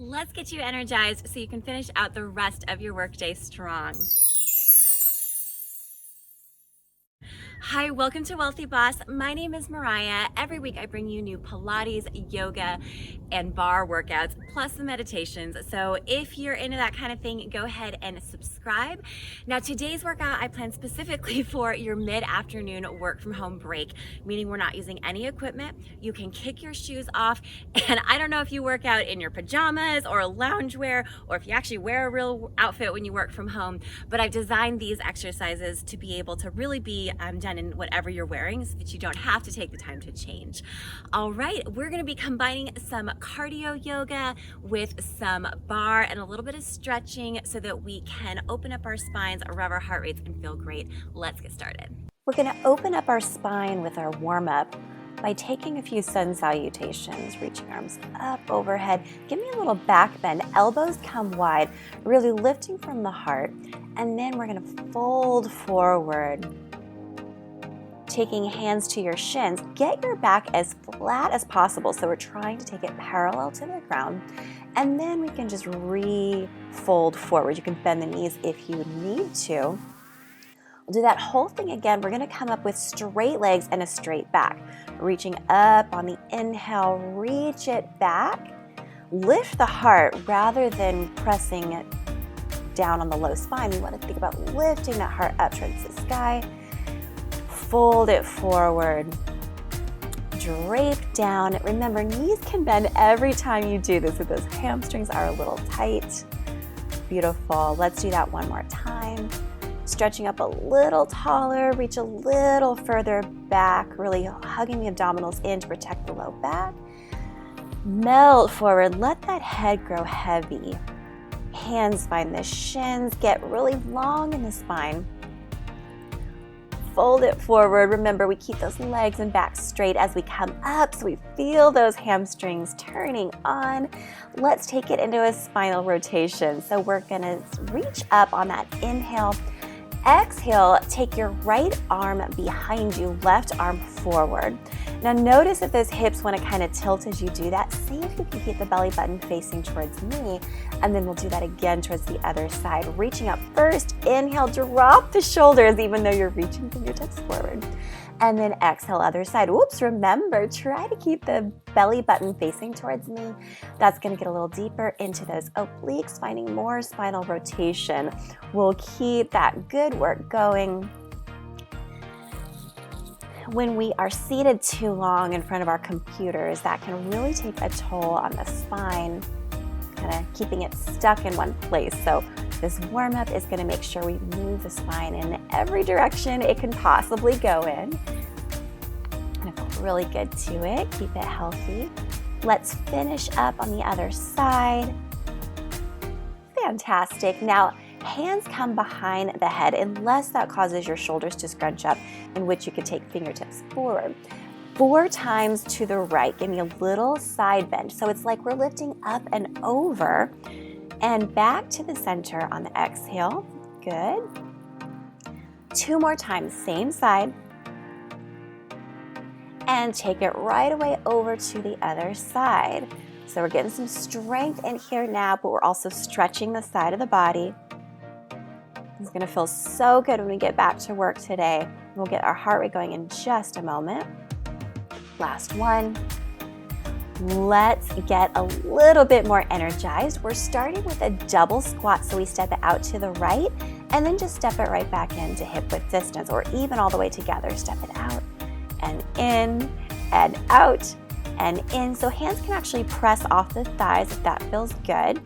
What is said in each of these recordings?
Let's get you energized so you can finish out the rest of your workday strong. Hi, welcome to Wealthy Boss. My name is Mariah. Every week I bring you new Pilates, yoga, and barre workouts, plus the meditations. So if you're into that kind of thing, go ahead and subscribe. Now today's workout I plan specifically for your mid-afternoon work from home break, meaning we're not using any equipment. You can kick your shoes off, and I don't know if you work out in your pajamas or loungewear, or if you actually wear a real outfit when you work from home, but I've designed these exercises to be able to really be done in whatever you're wearing so that you don't have to take the time to change. All right, we're gonna be combining some cardio yoga with some barre and a little bit of stretching so that we can open up our spines, rev our heart rates, and feel great. Let's get started. We're gonna open up our spine with our warm-up by taking a few sun salutations, reaching arms up overhead. Give me a little back bend, elbows come wide, really lifting from the heart. And then we're gonna fold forward, taking hands to your shins. Get your back as flat as possible. So we're trying to take it parallel to the ground. And then we can just re-fold forward. You can bend the knees if you need to. We'll do that whole thing again. We're gonna come up with straight legs and a straight back. Reaching up on the inhale, reach it back. Lift the heart rather than pressing it down on the low spine. We wanna think about lifting that heart up towards the sky. Fold it forward, drape down. Remember, knees can bend every time you do this if those hamstrings are a little tight. Beautiful. Let's do that one more time. Stretching up a little taller, reach a little further back, really hugging the abdominals in to protect the low back. Melt forward, let that head grow heavy. Hands find the shins, get really long in the spine. Fold it forward. Remember, we keep those legs and back straight as we come up so we feel those hamstrings turning on. Let's take it into a spinal rotation. So we're gonna reach up on that inhale. Exhale, take your right arm behind you, left arm forward. Now notice if those hips want to kind of tilt as you do that. See if you can keep the belly button facing towards me, and then we'll do that again towards the other side. Reaching up first, inhale, drop the shoulders even though you're reaching fingertips forward. And then exhale, other side. Whoops, remember, try to keep the belly button facing towards me. That's gonna get a little deeper into those obliques, finding more spinal rotation. We'll keep that good work going. When we are seated too long in front of our computers, that can really take a toll on the spine, kind of keeping it stuck in one place. So this warm-up is going to make sure we move the spine in every direction it can possibly go in. And feel really good to it. Keep it healthy. Let's finish up on the other side. Fantastic. Now, hands come behind the head unless that causes your shoulders to scrunch up, in which you could take fingertips forward. 4 times to the right. Give me a little side bend. So it's like we're lifting up and over and back to the center on the exhale. Good. 2 more times, same side. And take it right away over to the other side. So we're getting some strength in here now, but we're also stretching the side of the body. It's gonna feel so good when we get back to work today. We'll get our heart rate going in just a moment. Last one. Let's get a little bit more energized. We're starting with a double squat, so we step it out to the right and then just step it right back into hip width distance, or even all the way together. Step it out and in and out and in. So hands can actually press off the thighs if that feels good.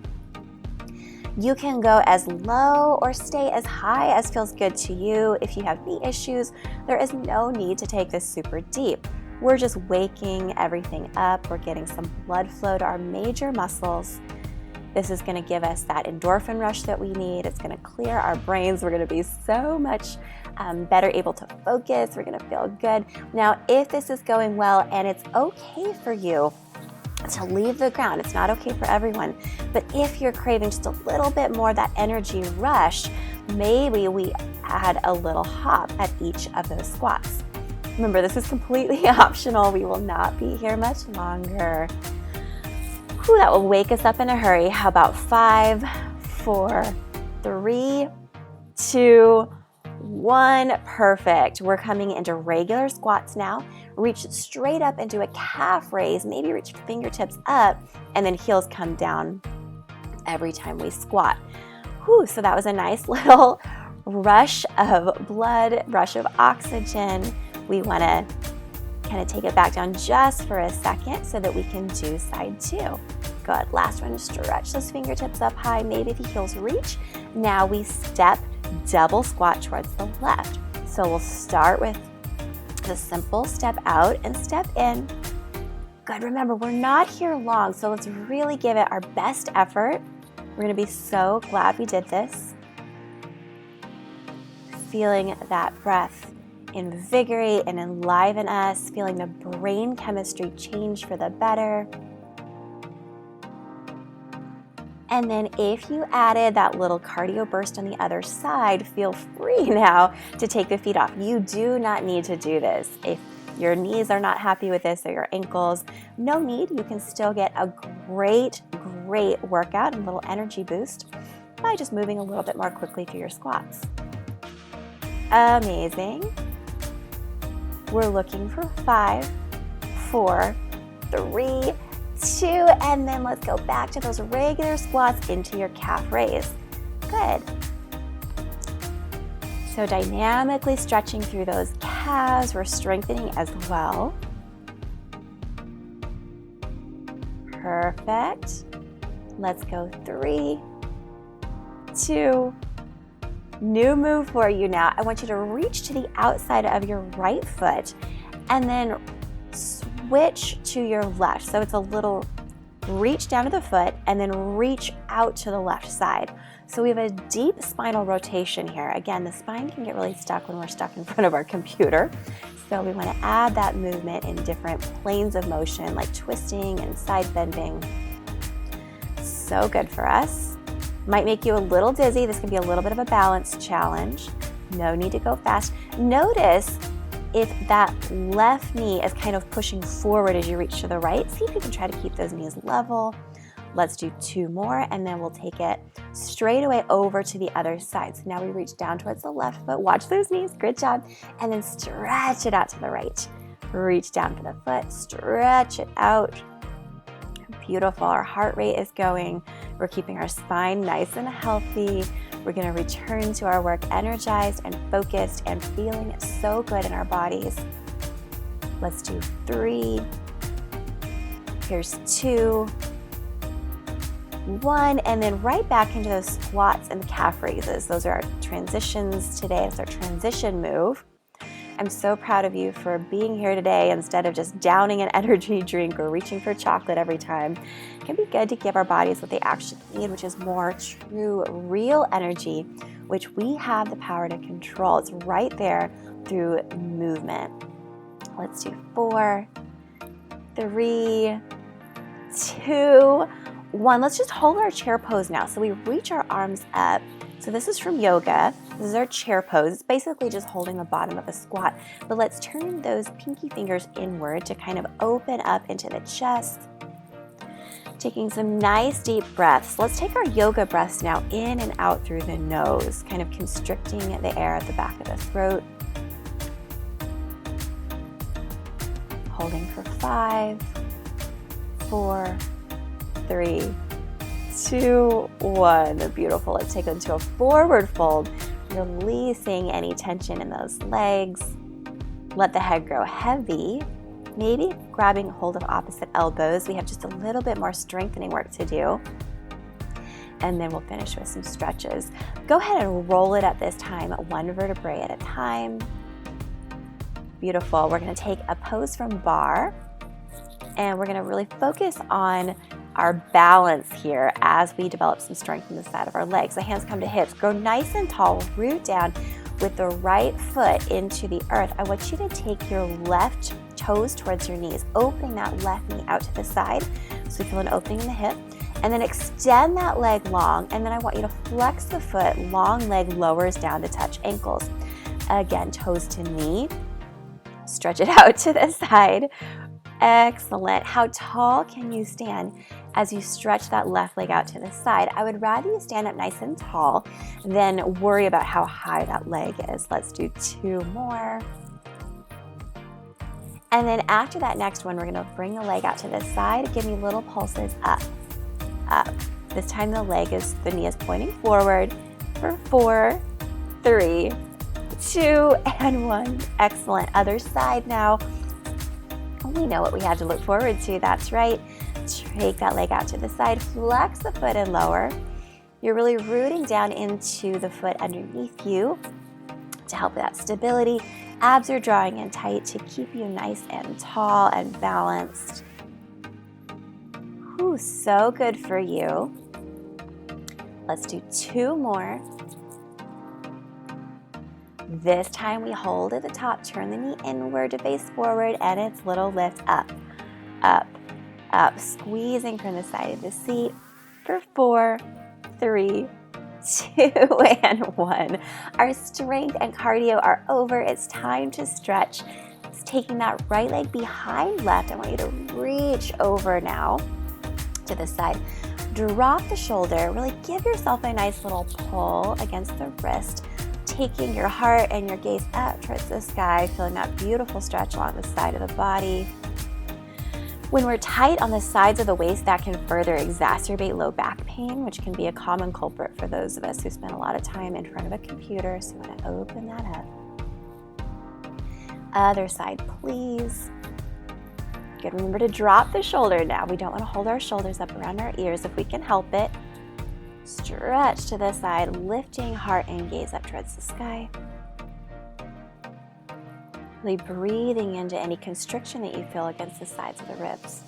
You can go as low or stay as high as feels good to you. If you have knee issues, there is no need to take this super deep. We're just waking everything up. We're getting some blood flow to our major muscles. This is going to give us that endorphin rush that we need. It's going to clear our brains. We're going to be so much better able to focus. We're going to feel good. Now, if this is going well and it's okay for you to leave the ground, it's not okay for everyone, but if you're craving just a little bit more that energy rush, maybe we add a little hop at each of those squats. Remember, this is completely optional. We will not be here much longer. Whew, that will wake us up in a hurry. How about 5, 4, 3, 2, 1. Perfect. We're coming into regular squats now. Reach straight up into a calf raise. Maybe reach fingertips up and then heels come down every time we squat. Whew, so that was a nice little rush of blood, rush of oxygen. We want to kind of take it back down just for a second so that we can do side 2. Good. Last one, stretch those fingertips up high. Maybe if the heels reach. Now we step double squat towards the left. So we'll start with the simple step out and step in. Good. Remember, we're not here long, so let's really give it our best effort. We're going to be so glad we did this. Feeling that breath invigorate and enliven us, feeling the brain chemistry change for the better. And then if you added that little cardio burst on the other side, feel free now to take the feet off. You do not need to do this. If your knees are not happy with this or your ankles, no need. You can still get a great workout and little energy boost by just moving a little bit more quickly through your squats. Amazing. We're looking for 5, 4, 3, 2, and then let's go back to those regular squats into your calf raise. Good. So dynamically stretching through those calves, we're strengthening as well. Perfect. Let's go 3, 2, new move for you now. I want you to reach to the outside of your right foot and then switch to your left. So it's a little reach down to the foot and then reach out to the left side. So we have a deep spinal rotation here. Again, the spine can get really stuck when we're stuck in front of our computer. So we want to add that movement in different planes of motion, like twisting and side bending. So good for us. Might make you a little dizzy. This can be a little bit of a balance challenge. No need to go fast. Notice if that left knee is kind of pushing forward as you reach to the right. See if you can try to keep those knees level. Let's do 2 more and then we'll take it straight away over to the other side. So now we reach down towards the left foot. Watch those knees. Good job. And then stretch it out to the right. Reach down for the foot. Stretch it out. Beautiful. Our heart rate is going. We're keeping our spine nice and healthy. We're going to return to our work energized and focused and feeling so good in our bodies. Let's do 3. Here's 2. 1, and then right back into those squats and calf raises. Those are our transitions today. It's our transition move. I'm so proud of you for being here today instead of just downing an energy drink or reaching for chocolate every time. It can be good to give our bodies what they actually need, which is more true, real energy, which we have the power to control. It's right there through movement. Let's do 4, 3, 2, 1. Let's just hold our chair pose now. So we reach our arms up. So this is from yoga. This is our chair pose. It's basically just holding the bottom of a squat. But let's turn those pinky fingers inward to kind of open up into the chest. Taking some nice deep breaths. Let's take our yoga breaths now in and out through the nose, kind of constricting the air at the back of the throat. Holding for 5, 4, 3, 2, 1. Beautiful. Let's take it into a forward fold, releasing any tension in those legs. Let the head grow heavy, maybe grabbing hold of opposite elbows. We have just a little bit more strengthening work to do. And then we'll finish with some stretches. Go ahead and roll it at this time, 1 vertebrae at a time. Beautiful. We're going to take a pose from BARRE, and we're going to really focus on our balance here as we develop some strength in the side of our legs. The hands come to hips. Grow nice and tall. Root down with the right foot into the earth. I want you to take your left toes towards your knees, opening that left knee out to the side. So you feel an opening in the hip. And then extend that leg long. And then I want you to flex the foot. Long leg lowers down to touch ankles. Again, toes to knee. Stretch it out to the side. Excellent. How tall can you stand? As you stretch that left leg out to the side, I would rather you stand up nice and tall than worry about how high that leg is. Let's do 2 more. And then after that next one, we're going to bring the leg out to the side. Give me little pulses up, up. This time the knee is pointing forward for 4, 3, 2, and 1. Excellent. Other side now. We know what we have to look forward to. That's right. Take that leg out to the side, flex the foot and lower. You're really rooting down into the foot underneath you to help with that stability. Abs are drawing in tight to keep you nice and tall and balanced. Whew, so good for you. Let's do 2 more. This time we hold at the top, turn the knee inward to face forward, and it's little lift up, up, up, squeezing from the side of the seat for 4, 3, 2, and 1. Our strength and cardio are over. It's time to stretch. It's taking that right leg behind left. I want you to reach over now to the side. Drop the shoulder. Really give yourself a nice little pull against the wrist, taking your heart and your gaze up towards the sky, feeling that beautiful stretch along the side of the body. When we're tight on the sides of the waist, that can further exacerbate low back pain, which can be a common culprit for those of us who spend a lot of time in front of a computer. So you want to open that up. Other side, please. Good. Remember to drop the shoulder now. We don't want to hold our shoulders up around our ears if we can help it. Stretch to the side, lifting heart and gaze up towards the sky. Really breathing into any constriction that you feel against the sides of the ribs.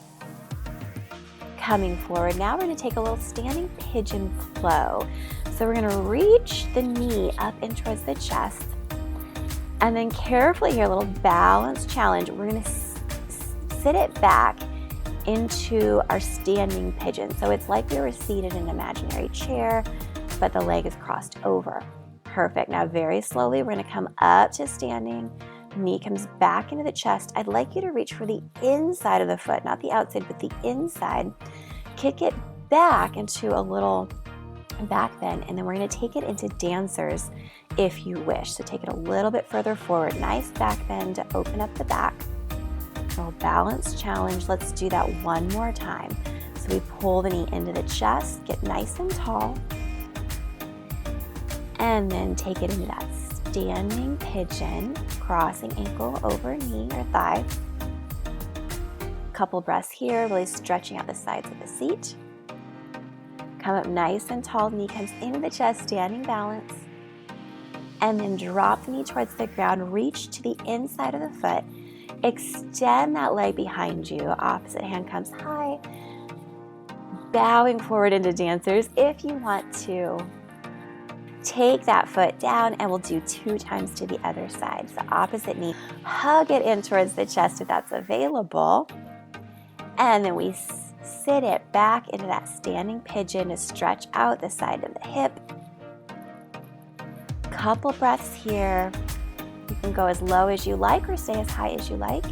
Coming forward, now we're going to take a little standing pigeon flow. So we're going to reach the knee up in towards the chest. And then carefully here, a little balance challenge. We're going to sit it back into our standing pigeon. So it's like we were seated in an imaginary chair, but the leg is crossed over. Perfect. Now very slowly, we're going to come up to standing. Knee comes back into the chest. I'd like you to reach for the inside of the foot, not the outside, but the inside. Kick it back into a little back bend, and then we're going to take it into dancers if you wish. So take it a little bit further forward. Nice back bend to open up the back. A little balance challenge. Let's do that one more time. So we pull the knee into the chest, get nice and tall, and then take it into that standing pigeon, crossing ankle over knee or thigh. Couple breaths here, really stretching out the sides of the seat. Come up nice and tall, knee comes into the chest, standing balance. And then drop the knee towards the ground, reach to the inside of the foot. Extend that leg behind you. Opposite hand comes high. Bowing forward into dancers. If you want to, take that foot down, and we'll do 2 times to the other side. So opposite knee, hug it in towards the chest if that's available. And then we sit it back into that standing pigeon to stretch out the side of the hip. Couple breaths here. You can go as low as you like or stay as high as you like.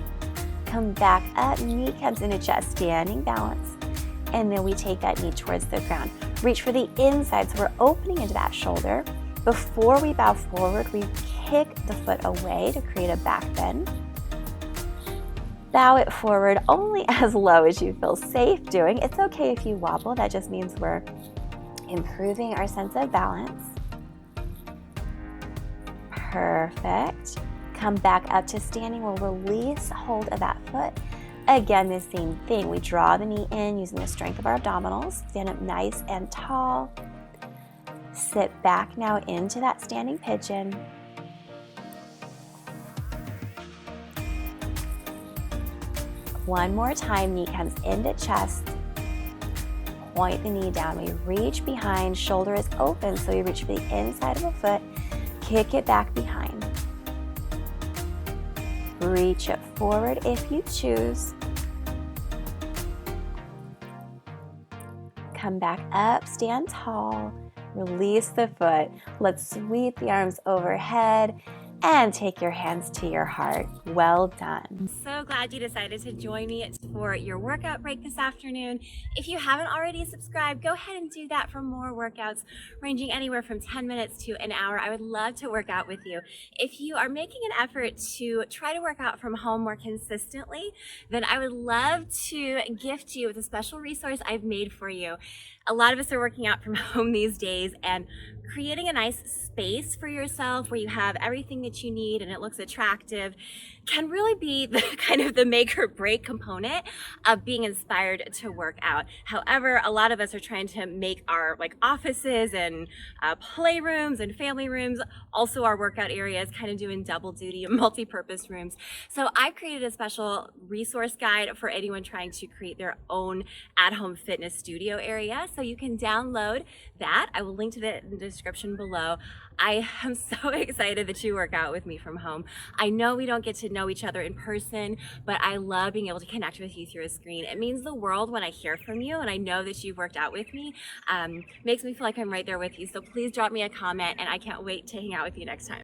Come back up, knee comes into chest, standing balance. And then we take that knee towards the ground. Reach for the inside, so we're opening into that shoulder. Before we bow forward, we kick the foot away to create a back bend. Bow it forward only as low as you feel safe doing. It's okay if you wobble. That just means we're improving our sense of balance. Perfect. Come back up to standing. We'll release hold of that foot. Again, the same thing. We draw the knee in using the strength of our abdominals. Stand up nice and tall. Sit back now into that standing pigeon. One more time, knee comes into chest. Point the knee down. We reach behind, shoulder is open, so we reach for the inside of the foot. Kick it back behind. Reach it forward if you choose. Come back up, stand tall, release the foot. Let's sweep the arms overhead and take your hands to your heart. Well done. I'm so glad you decided to join me for your workout break this afternoon. If you haven't already subscribed, go ahead and do that for more workouts ranging anywhere from 10 minutes to an hour. I would love to work out with you. If you are making an effort to try to work out from home more consistently, then I would love to gift you with a special resource I've made for you. A lot of us are working out from home these days, and creating a nice space for yourself where you have everything that you need and it looks attractive can really be the kind of the make or break component of being inspired to work out. However, a lot of us are trying to make our offices and playrooms and family rooms also our workout areas, kind of doing double duty multi-purpose rooms. So I created a special resource guide for anyone trying to create their own at-home fitness studio area. So you can download that. I will link to it in the description below. I am so excited that you work out with me from home. I know we don't get to know each other in person, but I love being able to connect with you through a screen. It means the world when I hear from you and I know that you've worked out with me. Makes me feel like I'm right there with you. So please drop me a comment, and I can't wait to hang out with you next time.